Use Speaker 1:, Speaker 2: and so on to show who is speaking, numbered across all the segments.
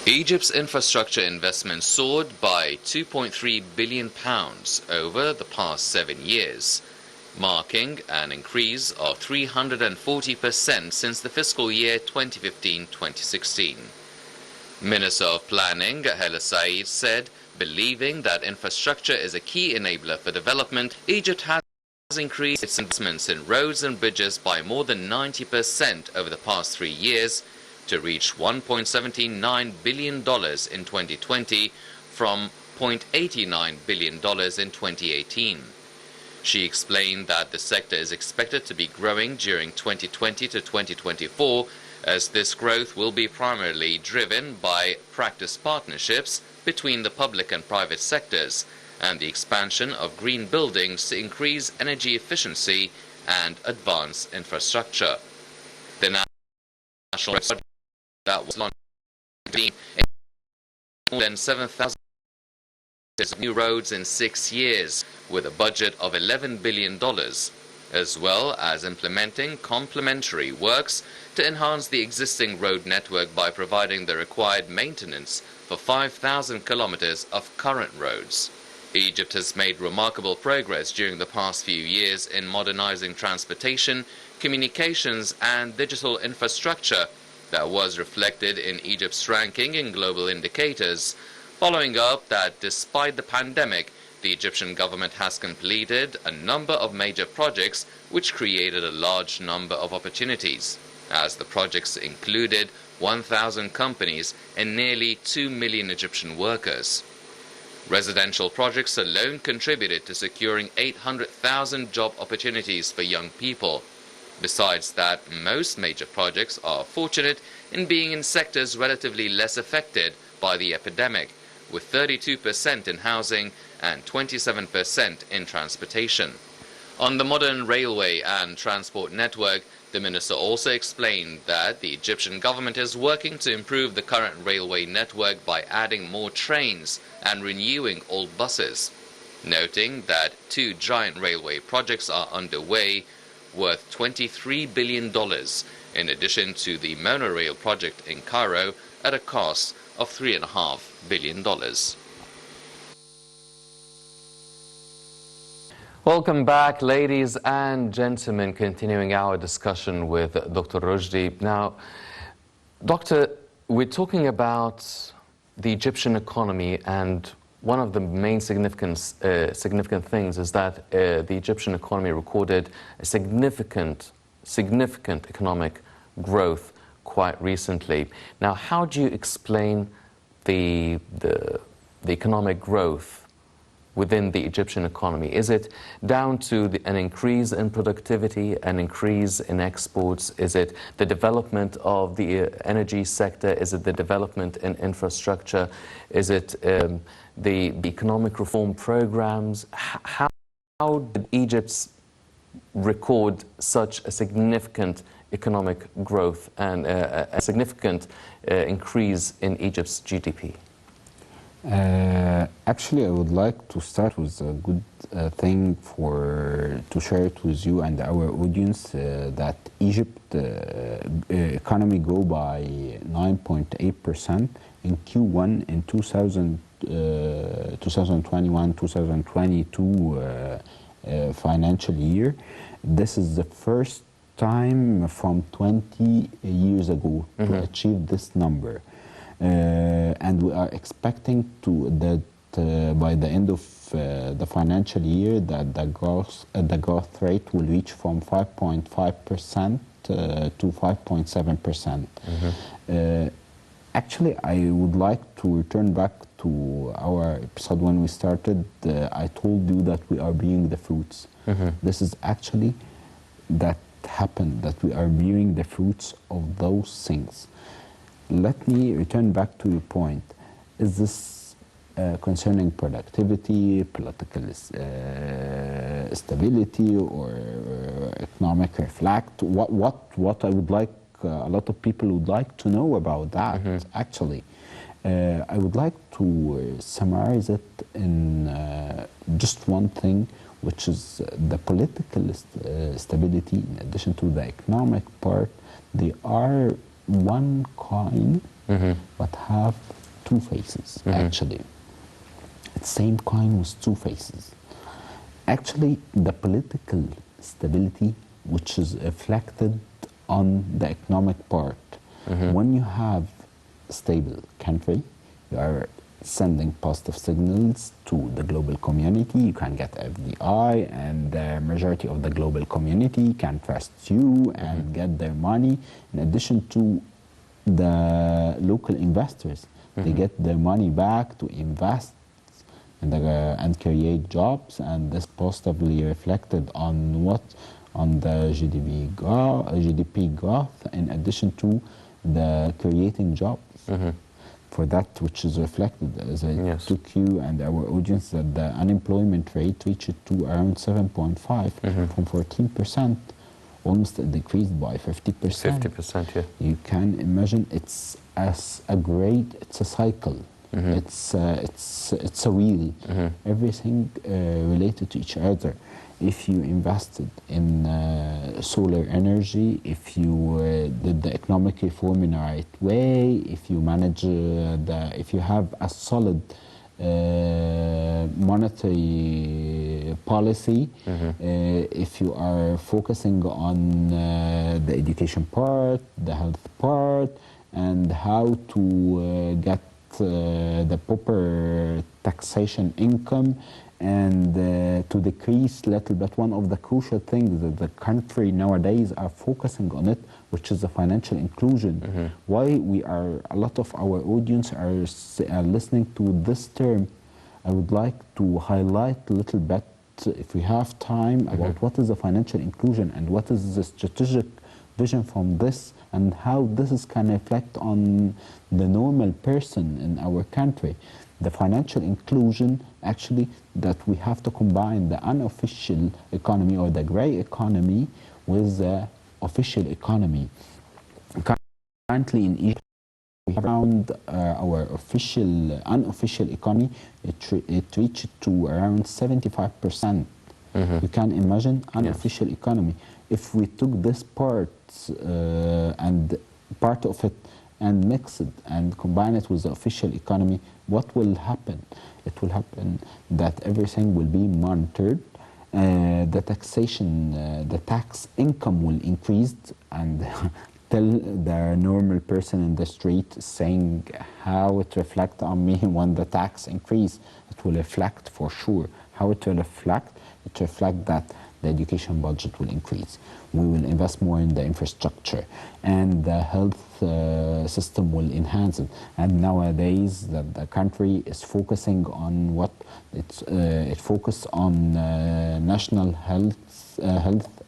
Speaker 1: Egypt's infrastructure investment soared by £2.3 billion over the past 7 years, marking an increase of 340% since the fiscal year 2015-2016. Minister of Planning, Hala Said, said, believing that infrastructure is a key enabler for development, Egypt has increased its investments in roads and bridges by more than 90% over the past 3 years, to reach $1.79 billion in 2020 from $0.89 billion in 2018. She explained that the sector is expected to be growing during 2020 to 2024, as this growth will be primarily driven by practice partnerships between the public and private sectors and the expansion of green buildings to increase energy efficiency and advance infrastructure. The national project that was launched more than 7,000 new roads in 6 years, with a budget of $11 billion, as well as implementing complementary works to enhance the existing road network by providing the required maintenance for 5,000 kilometers of current roads. Egypt has made remarkable progress during the past few years in modernizing transportation, communications, and digital infrastructure that was reflected in Egypt's ranking in global indicators, following up that despite the pandemic, the Egyptian government has completed a number of major projects which created a large number of opportunities, as the projects included 1,000 companies and nearly 2 million Egyptian workers. Residential projects alone contributed to securing 800,000 job opportunities for young people. Besides that, most major projects are fortunate in being in sectors relatively less affected by the epidemic, with 32% in housing and 27% in transportation. On the modern railway and transport network, the minister also explained that the Egyptian government is working to improve the current railway network by adding more trains and renewing old buses, noting that 2 giant railway projects are underway worth $23 billion, in addition to the monorail project in Cairo at a cost of $3.5 billion. Welcome back, ladies and gentlemen, continuing our discussion with Dr. Roshdy. Now, Doctor, we're talking about the Egyptian economy, and one of the main significant things is that the Egyptian economy recorded a significant economic growth quite recently. Now, how do you explain the economic growth within the Egyptian economy? Is it down to an increase in productivity, an increase in exports? Is it the development of the energy sector? Is it the development in infrastructure? Is it the economic reform programs? How did Egypt record such a significant economic growth and a significant increase in Egypt's GDP?
Speaker 2: Actually, I would like to start with a good thing to share it with you and our audience, that Egypt economy grew by 9.8% in Q1 in 2021-2022 financial year. This is the first time from 20 years ago to achieve this number. And we are expecting that by the end of the financial year that the growth rate will reach from 5.5% to 5.7%. Actually, I would like to return back to our episode when we started. I told you that we are viewing the fruits. This is actually that happened, that we are viewing the fruits of those things. Let me return back to your point. Is this concerning productivity, political stability, or economic reflect? What I would like, a lot of people would like to know about that, actually. I would like to summarize it in just one thing, which is the political stability. In addition to the economic part, they are one coin, but have two faces, actually. It's same coin with two faces. Actually, the political stability, which is reflected on the economic part. When you have a stable country, you are sending positive signals to the global community. You can get FDI, and the majority of the global community can trust you and get their money. In addition to the local investors, they get their money back to invest and create jobs, and this positively reflected on what? On the GDP growth, in addition to the creating jobs. For that which is reflected, as I took you and our audience, that the unemployment rate reached to around 7.5 from 14%, almost decreased by 50%.
Speaker 3: 50%, yeah.
Speaker 2: You can imagine it's a cycle. It's a wheel. Everything related to each other. If you invested in solar energy, if you did the economic reform in the right way, if you manage if you have a solid monetary policy, if you are focusing on the education part, the health part, and how to get the proper taxation income, and to decrease little bit. One of the crucial things that the country nowadays are focusing on it, which is the financial inclusion. Why a lot of our audience are listening to this term. I would like to highlight a little bit, if we have time, about what is the financial inclusion and what is the strategic vision from this, and how this can reflect on the normal person in our country. The financial inclusion, actually, that we have to combine the unofficial economy or the gray economy with the official economy. Currently in Egypt, we have around our unofficial economy, it reached to around 75%. You can imagine unofficial economy. If we took this part and part of it and mix it and combine it with the official economy, what will happen? It will happen that everything will be monitored. The taxation, the tax income will increase, and tell the normal person in the street saying how it reflects on me when the tax increase. It will reflect for sure. How it will reflect? It reflects that the education budget will increase. We will invest more in the infrastructure, and the health system will enhance it. And nowadays, the country is focusing on what it focus on national health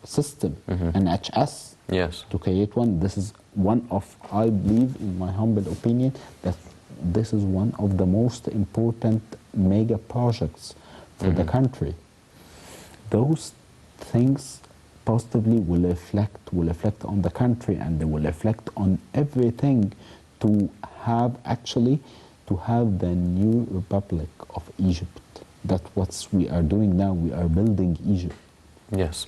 Speaker 2: system, NHS.
Speaker 3: Yes.
Speaker 2: To create one. This is one of, I believe, in my humble opinion, that this is one of the most important mega projects for the country. Those things positively will reflect on the country, and they will reflect on everything to have the new Republic of Egypt. That's what we are doing now. We are building Egypt.
Speaker 3: Yes.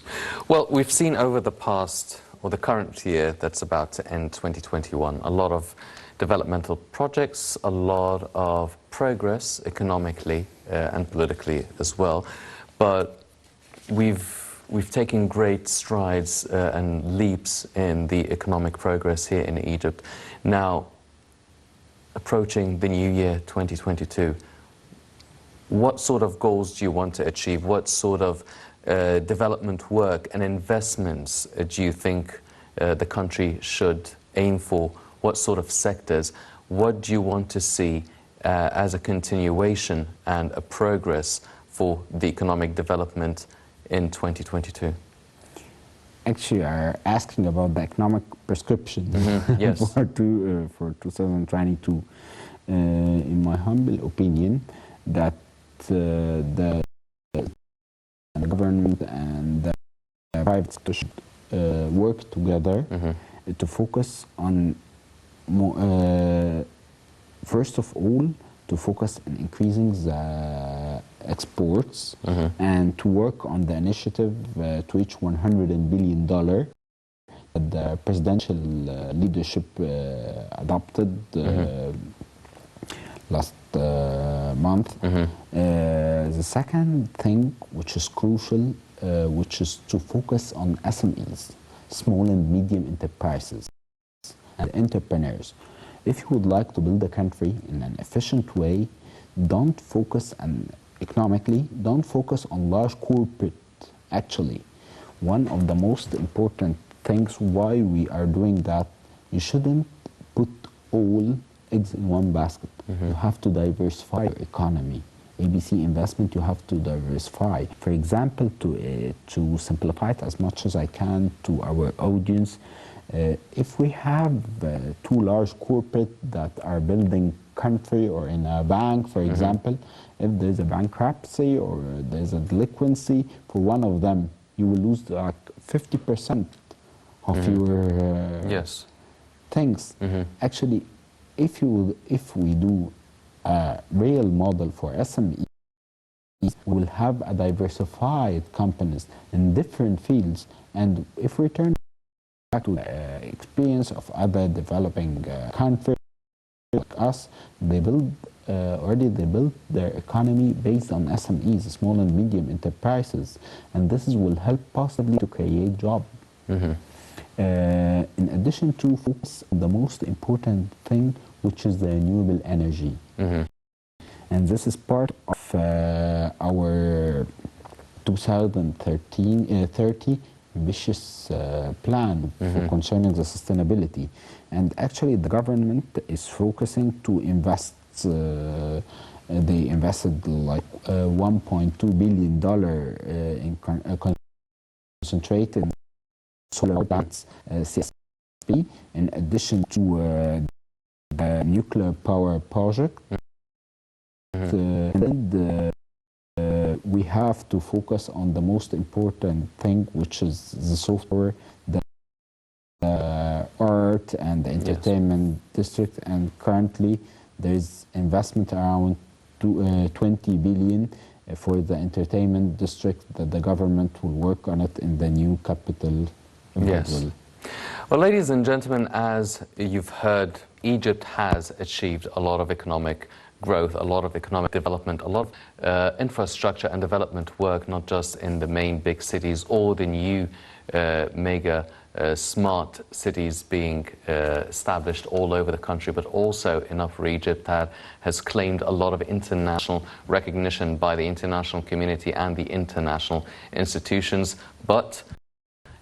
Speaker 3: Well, we've seen over the past, or the current year that's about to end, 2021, a lot of developmental projects, a lot of progress economically and politically as well. But we've taken great strides and leaps in the economic progress here in Egypt. Now, approaching the new year, 2022, what sort of goals do you want to achieve? What sort of development work and investments do you think the country should aim for? What sort of sectors? What do you want to see as a continuation and a progress for the economic development in 2022?
Speaker 2: Actually, you are asking about the economic prescription
Speaker 3: Yes.
Speaker 2: for 2022. In my humble opinion, that the government and the private sector should work together to focus on first of all, to focus on increasing the exports and to work on the initiative to reach $100 billion the presidential leadership adopted last month. The second thing, which is crucial, which is to focus on SMEs, small and medium enterprises, and entrepreneurs. If you would like to build a country in an efficient way, don't focus on economically, don't focus on large corporate. Actually, one of the most important things why we are doing that, you shouldn't put all eggs in one basket. You have to diversify your economy. ABC investment, you have to diversify. For example, to simplify it as much as I can to our audience, if we have two large corporate that are building country or in a bank, for example, if there's a bankruptcy or there's a delinquency for one of them, you will lose like 50% of your things. Actually, if we do a real model for SMEs, we will have a diversified companies in different fields. And if we turn back to the experience of other developing countries like us, they build already built their economy based on SMEs, small and medium enterprises, and this will help possibly to create jobs. In addition to focus on the most important thing, which is the renewable energy. And this is part of our 2030 ambitious plan for concerning the sustainability. And actually the government is focusing to invest, they invested like $1.2 billion in concentrated solar plants, CSP, in addition to the nuclear power project. And we have to focus on the most important thing, which is the software, the art and the entertainment district. And currently there is investment around 20 billion for the entertainment district that the government will work on it in the new capital.
Speaker 3: Yes. Well, ladies and gentlemen, as you've heard, Egypt has achieved a lot of economic growth, a lot of economic development, a lot of infrastructure and development work, not just in the main big cities or the new mega smart cities being established all over the country, but also in Upper Egypt that has claimed a lot of international recognition by the international community and the international institutions. But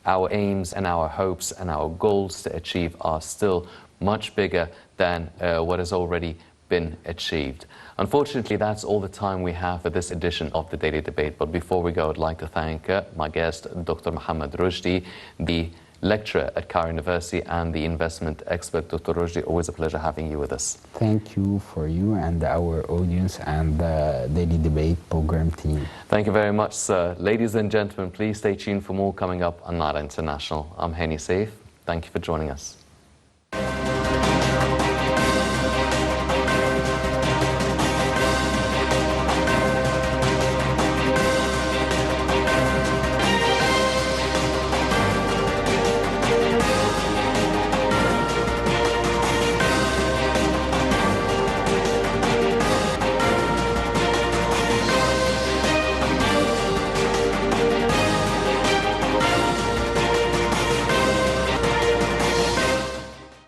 Speaker 3: our aims and our hopes and our goals to achieve are still much bigger than what has already been achieved. Unfortunately, that's all the time we have for this edition of the Daily Debate. But before we go, I'd like to thank my guest, Dr. Mohamed Roshdy, the lecturer at Cairo University and the investment expert. Dr. Roshdy, always a pleasure having you with us.
Speaker 2: Thank you for you and our audience and the Daily Debate program team.
Speaker 3: Thank you very much, sir. Ladies and gentlemen, please stay tuned for more coming up on Nara International. I'm Hani Saif. Thank you for joining us.